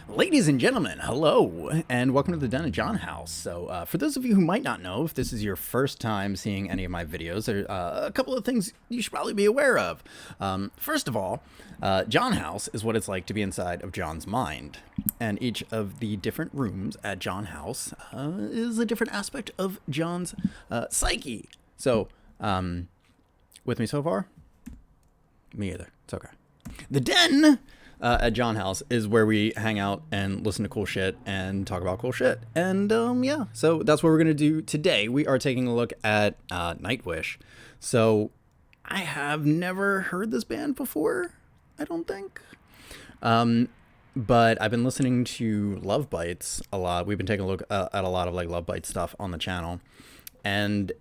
Ladies and gentlemen, hello, and welcome to the Den of John House. So, for those of you who might not know, if this is your first time seeing any of my videos, there are a couple of things you should probably be aware of. First of all, John House is what it's like to be inside of John's mind, and each of the different rooms at John House is a different aspect of John's psyche. So, with me so far? Me either. It's okay. The Den at John House is where we hang out and listen to cool shit and talk about cool shit. And yeah, so that's what we're going to do today. We are taking a look at Nightwish. So I have never heard this band before, I don't think. But I've been listening to Love Bites a lot. We've been taking a look at a lot of like Love Bite stuff on the channel. And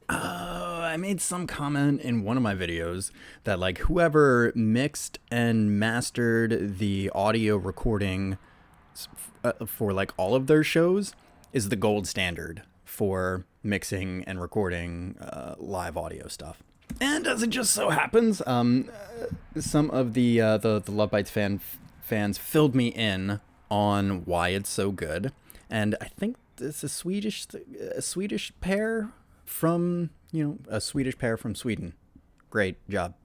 I made some comment in one of my videos that like whoever mixed and mastered the audio recording for like all of their shows is the gold standard for mixing and recording live audio stuff. And as it just so happens, some of the Love Bites fans filled me in on why it's so good, and I think it's a Swedish pair from, a Swedish pair from Sweden. Great job.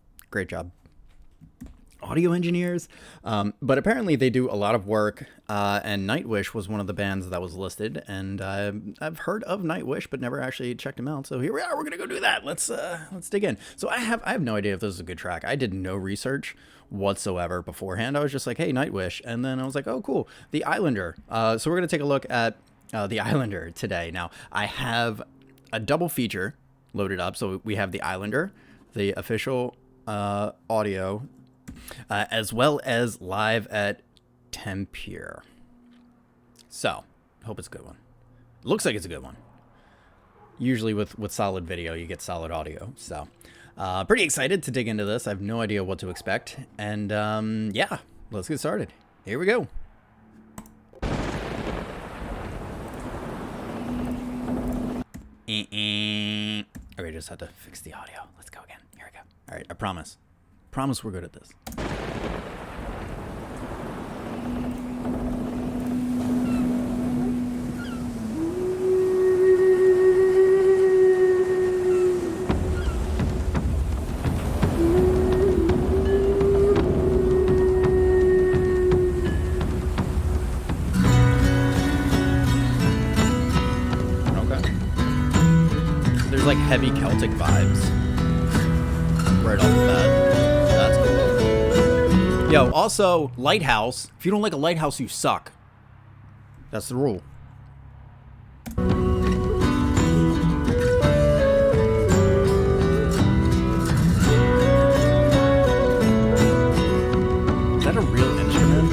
Audio engineers. But apparently they do a lot of work, and Nightwish was one of the bands that was listed, and I've heard of Nightwish, but never actually checked them out. So here we are, we're going to go do that. Let's dig in. So I have no idea if this is a good track. I did no research whatsoever beforehand. I was just like, hey, Nightwish. And then I was like, oh, cool. The Islander. So we're going to take a look at The Islander today. Now, I have a double feature loaded up. So we have The Islander, the official audio, as well as live at Tampere. So, hope it's a good one. Looks like it's a good one. Usually with solid video, you get solid audio. So, pretty excited to dig into this. I have no idea what to expect. And yeah, let's get started. Here we go. Okay, just had to fix the audio. Let's go again. Here we go. All right, I promise we're good at this. Like heavy Celtic vibes right off the bat. That's cool. Yo, also, Lighthouse. If you don't like a lighthouse, you suck. That's the rule. Is that a real instrument?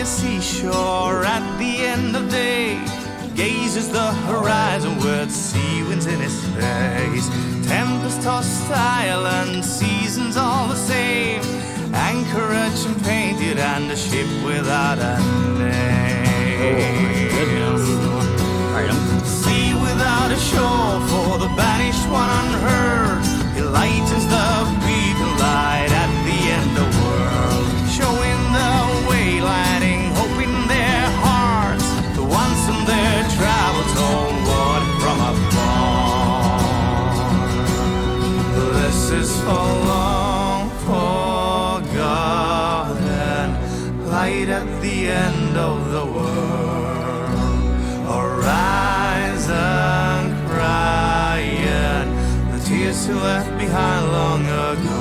Seashore at the end of day gazes the horizon with sea winds in his face. Tempest tossed island, seasons all the same. Anchorage and painted and a ship without a name. Sea without a shore for the banished one unheard. He lightens the beacon light at the end of the world, showing the way, lighting hope in their hearts. The ones in their travels homeward from afar. This is for long forgotten, light at the end of the world. Horizon crying, the tears you left behind long ago.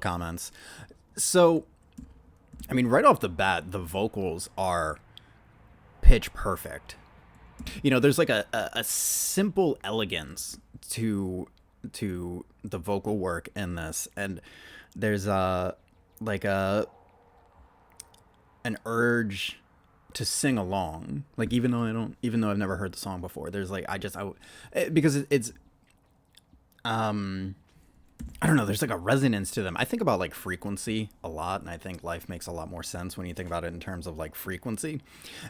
Comments. So, I mean, right off the bat, the vocals are pitch perfect. There's like a simple elegance to the vocal work in this, and there's an urge to sing along. Like even though I've never heard the song before, there's like because it's I don't know, there's like a resonance to them. I think about like frequency a lot, and I think life makes a lot more sense when you think about it in terms of like frequency.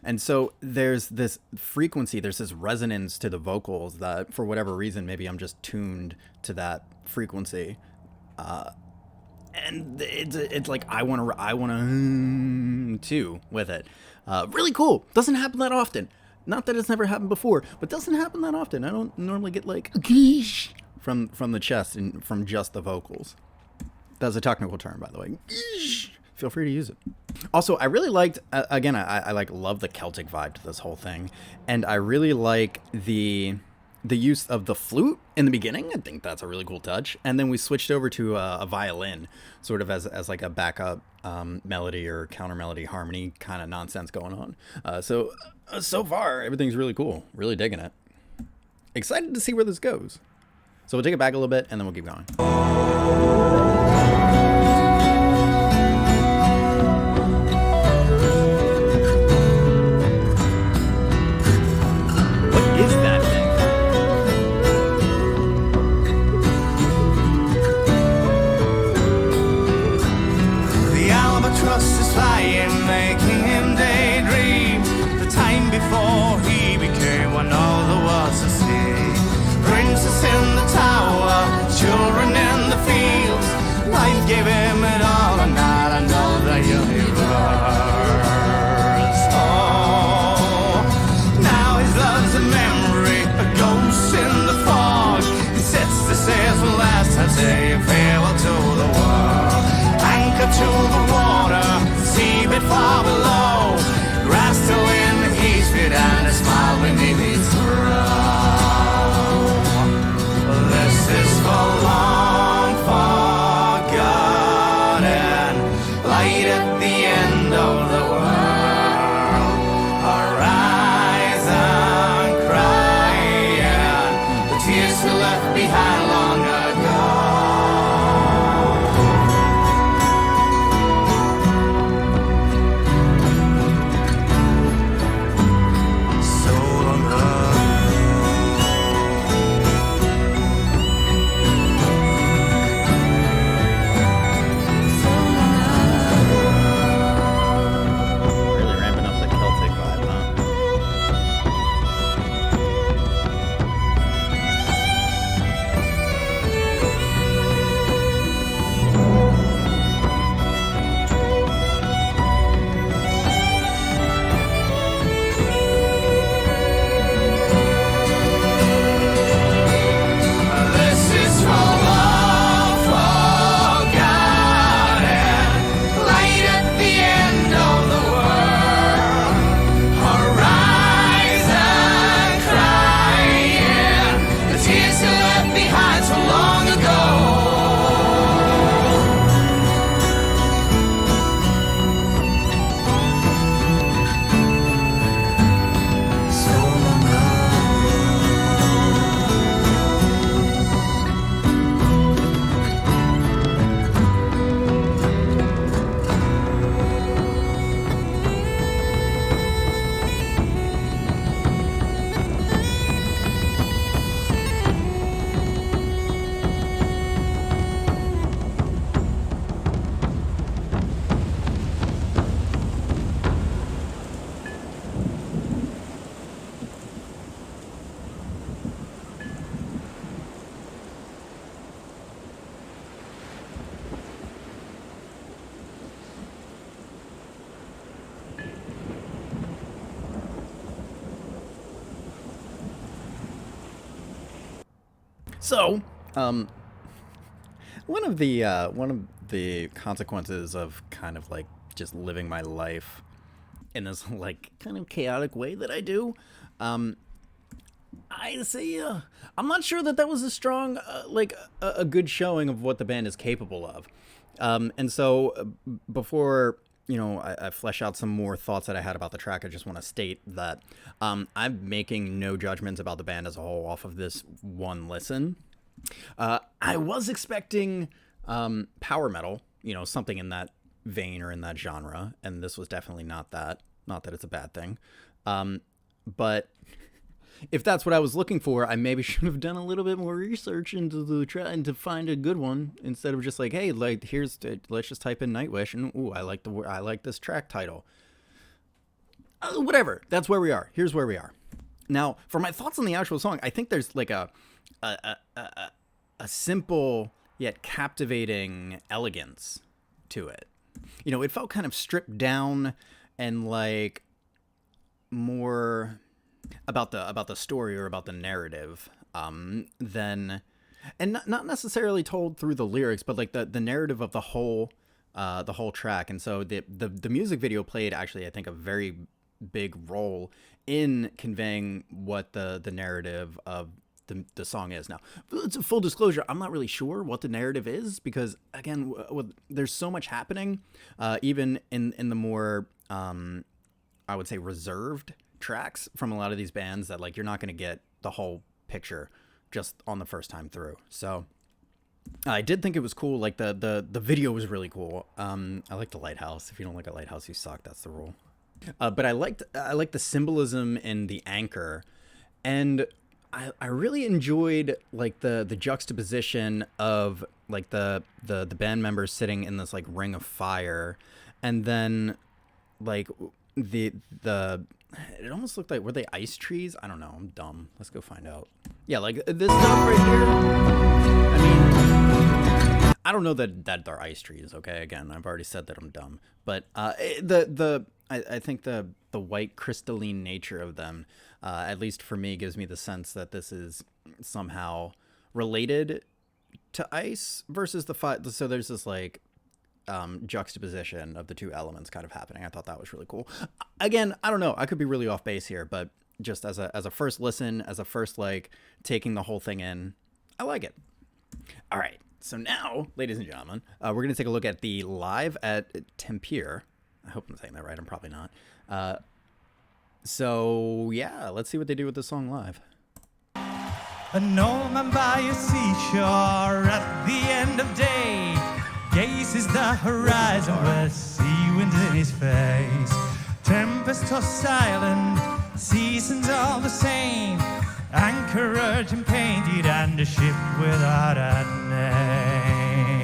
And so there's this frequency, there's this resonance to the vocals that for whatever reason, maybe I'm just tuned to that frequency. And it's like I want to too with it. Really cool. Doesn't happen that often. Not that it's never happened before, but doesn't happen that often. I don't normally get like from the chest and from just the vocals. That's a technical term, by the way. Feel free to use it. Also, I really liked, again, I like love the Celtic vibe to this whole thing, and I really like the use of the flute in the beginning. I think that's a really cool touch. And then we switched over to a violin, sort of as like a backup melody or counter melody harmony kind of nonsense going on. So far, everything's really cool. Really digging it. Excited to see where this goes. So we'll take it back a little bit, and then we'll keep going. What is that thing? The albatross is flying, making him daydream. The time before he became one all there was to see. Princess in the tower, children in the fields. Life gave him it all, and not another universe. Oh, now his love's a memory, a ghost in the fog. He sets the sails for last time, saying farewell to the world. Anchor to the water, seabed far below. Grass to in the east, and a smile beneath his brow. This is for long forgotten, light at the end of the world. Arise and cry, the tears we left behind long ago. So long ago. Really ramping up the Celtic vibe, huh? This is for long forgotten, light at the end of the world. Arise and cry, the tears you left behind so long ago. So long So, one of the consequences of kind of like just living my life in this like kind of chaotic way that I do, I say I'm not sure that was a strong a good showing of what the band is capable of. And so before I flesh out some more thoughts that I had about the track, I just want to state that I'm making no judgments about the band as a whole off of this one listen. I was expecting power metal, something in that vein or in that genre, and this was definitely not that. Not that it's a bad thing. But if that's what I was looking for, I maybe should have done a little bit more research into the trying to find a good one instead of just like, hey, like let's just type in Nightwish and ooh, I like this track title. Whatever. That's where we are. Here's where we are. Now, for my thoughts on the actual song, I think there's like a simple yet captivating elegance to it. You know, it felt kind of stripped down and like more about the story or about the narrative than, and not necessarily told through the lyrics, but like the narrative of the whole track. And so the music video played actually, I think, a very big role in conveying what the narrative of the song is. Now, it's a full disclosure, I'm not really sure what the narrative is because, again, there's so much happening, even in the more, I would say, reserved tracks from a lot of these bands that, like, you're not going to get the whole picture just on the first time through. So I did think it was cool. Like, the video was really cool. I like the lighthouse. If you don't like a lighthouse, you suck. That's the rule. But I liked the symbolism in the anchor, and I really enjoyed like the juxtaposition of like the band members sitting in this like ring of fire, and then like the it almost looked like, were they ice trees? I don't know. I'm dumb. Let's go find out. Yeah, like this stuff right here. I mean, I don't know that they're ice trees. Okay, again, I've already said that I'm dumb, but I think the white crystalline nature of them, at least for me, gives me the sense that this is somehow related to ice versus the fire. So there's this like juxtaposition of the two elements kind of happening. I thought that was really cool. Again, I don't know. I could be really off base here, but just as a first listen, as a first like taking the whole thing in, I like it. All right. So now, ladies and gentlemen, we're going to take a look at the live at Tampere. I hope I'm saying that right. I'm probably not. So, yeah, let's see what they do with the song live. An old man by a seashore at the end of day gazes the horizon with sea wind in his face. Tempest or silent, seasons all the same. Anchorage and painted and a ship without a name.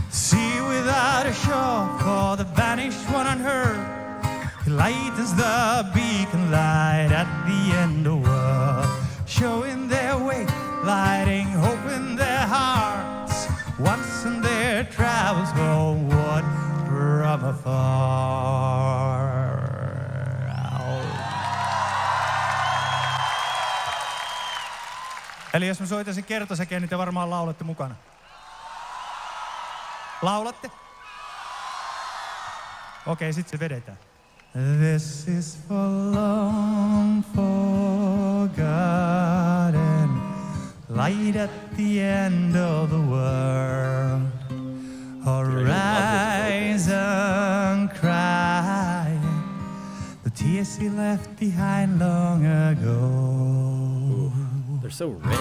Sea without a shore for the vanished one unheard. He lightens the beacon light at the end of the world, showing their way, lighting hope in their hearts. Once in their travels homeward from afar. Eli jos mä soitan sen kertosäkeen, niin te varmaan laulatte mukana. Laulatte? Okei, sit se vedetään. This is for long forgotten, light at the end of the world. Horizon crying, the tears he left behind long ago. Ooh, they're so rich.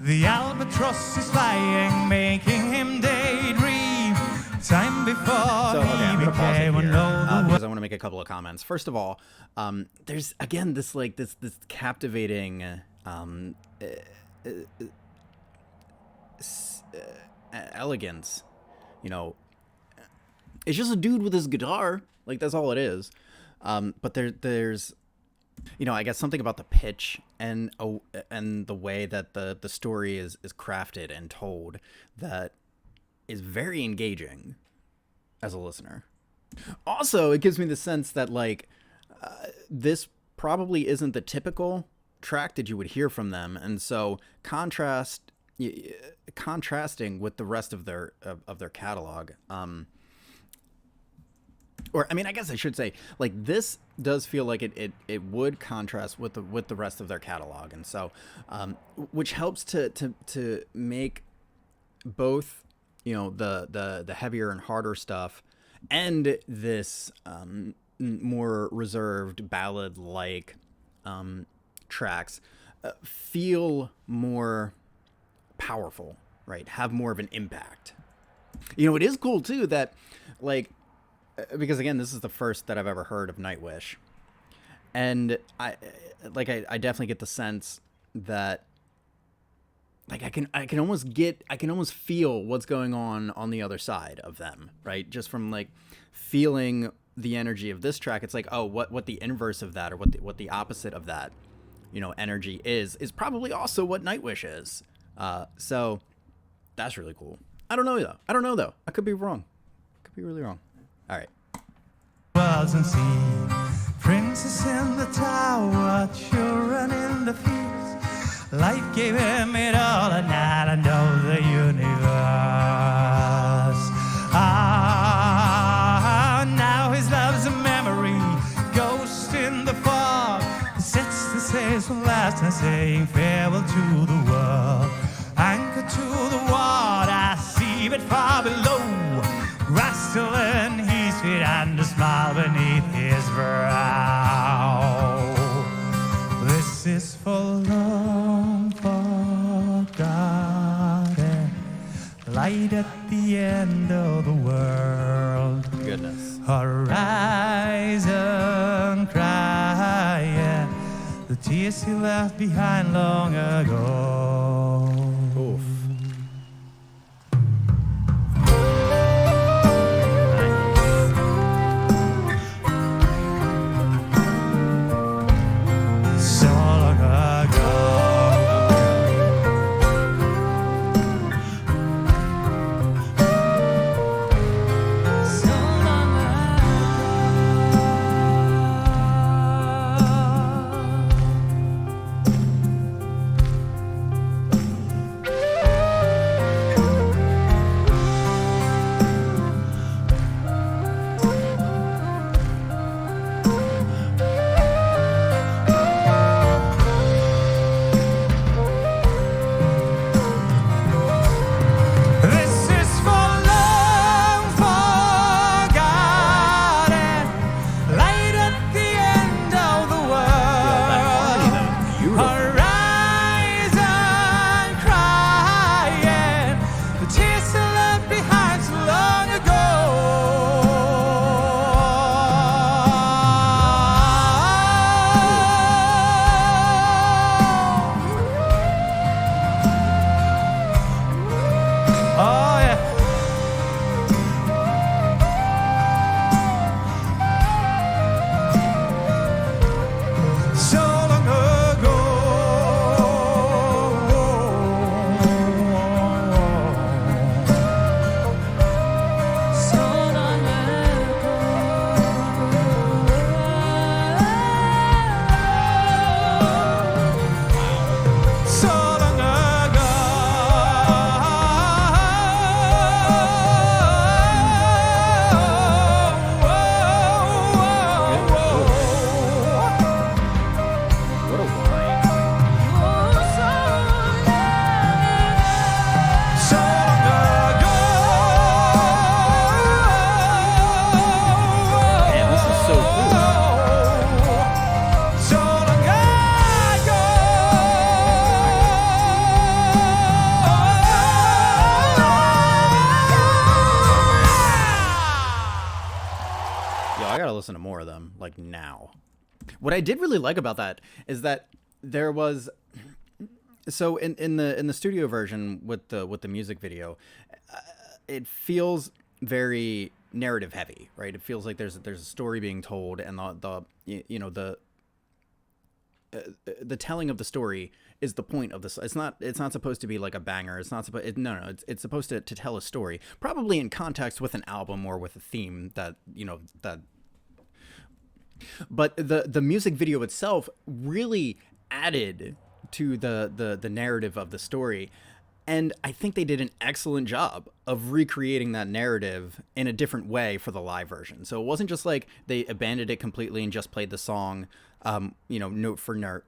The albatross is flying, making him daydream. Time before he became an old because I want to make a couple of comments. First of all, there's again this like this captivating elegance. You know, it's just a dude with his guitar. Like that's all it is. But there's you know, I guess something about the pitch and the way that the story is crafted and told that is very engaging as a listener. Also, it gives me the sense that like this probably isn't the typical track that you would hear from them, and so contrasting with the rest of their catalog. Or I mean, I guess I should say, like this does feel like it would contrast with the rest of their catalog, and so which helps to make both, you know, the heavier and harder stuff and this more reserved ballad-like tracks feel more powerful, right? Have more of an impact. You know, it is cool too that, like, because again, this is the first that I've ever heard of Nightwish, and I definitely get the sense that, like, I can almost feel what's going on the other side of them, right? Just from like feeling the energy of this track, it's like, oh, what the inverse of that, or what the opposite of that, you know, energy is probably also what Nightwish is. So that's really cool. I don't know though. I could be wrong. Could be really wrong. All right. Was and sea, princess in the tower, children in the fields. Life gave him it all, and now I know the universe. Now his love's a memory, ghost in the fog. Sets the sails from last and saying farewell to the world. Anchor to the water, see it far below. Grass still in his feet and a smile beneath his brow. This is for long forgotten, light at the end of the world. Goodness. Horizon crying, the tears he left behind long ago. Oof. So long ago. So long This is for long forgotten, light at the end of the world. Horizon crying, the tears he left behind so long ago. Oh yeah. So long ago. So long ago. So long ago. What a line. So long ago. Man, this is so cool. So long ago. Yo, I gotta listen to more of them, like, now. What I did really like about that is that there was, so in the studio version with the music video, it feels very narrative heavy, right? It feels like there's a story being told, and the telling of the story is the point of this. It's not supposed to be like a banger. It's not supposed. It's supposed to tell a story, probably in context with an album or with a theme that that. But the music video itself really added to the narrative of the story, and I think they did an excellent job of recreating that narrative in a different way for the live version. So it wasn't just like they abandoned it completely and just played the song, note for note,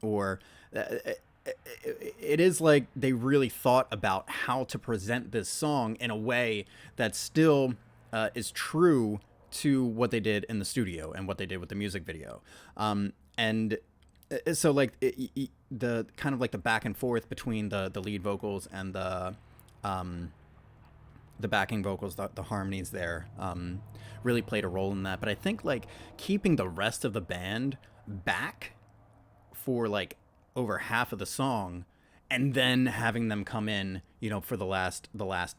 or it is like they really thought about how to present this song in a way that still is true to what they did in the studio and what they did with the music video. And so like the kind of like the back and forth between the lead vocals and the backing vocals, the harmonies there, really played a role in that. But I think like keeping the rest of the band back for like over half of the song and then having them come in, you know, for the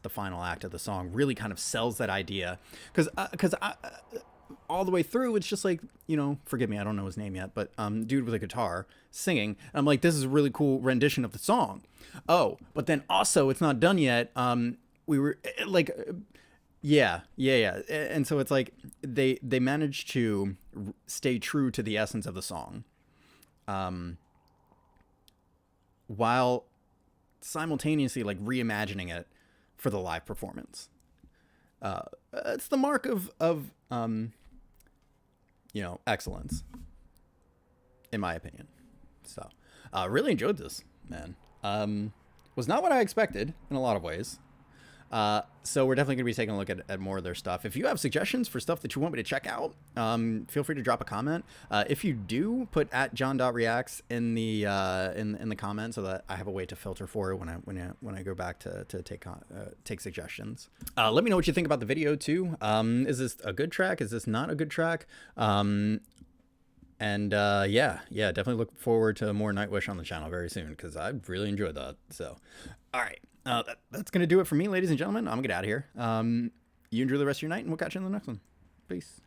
final act of the song really kind of sells that idea. Because all the way through, it's just like, you know, forgive me, I don't know his name yet, but dude with a guitar singing. I'm like, this is a really cool rendition of the song. Oh, but then also it's not done yet. We were like, yeah. And so it's like they managed to stay true to the essence of the song, while simultaneously like reimagining it for the live performance. It's the mark of you know, excellence, in my opinion. So, really enjoyed this, man. Was not what I expected in a lot of ways. So we're definitely going to be taking a look at more of their stuff. If you have suggestions for stuff that you want me to check out, feel free to drop a comment. If you do, put at john.reacts in the in the comments so that I have a way to filter for it when I go back to take suggestions. Let me know what you think about the video too. Is this a good track? Is this not a good track? And yeah, definitely look forward to more Nightwish on the channel very soon because I really enjoyed that. So, all right. That's going to do it for me, ladies and gentlemen. I'm going to get out of here. You enjoy the rest of your night, and we'll catch you in the next one. Peace.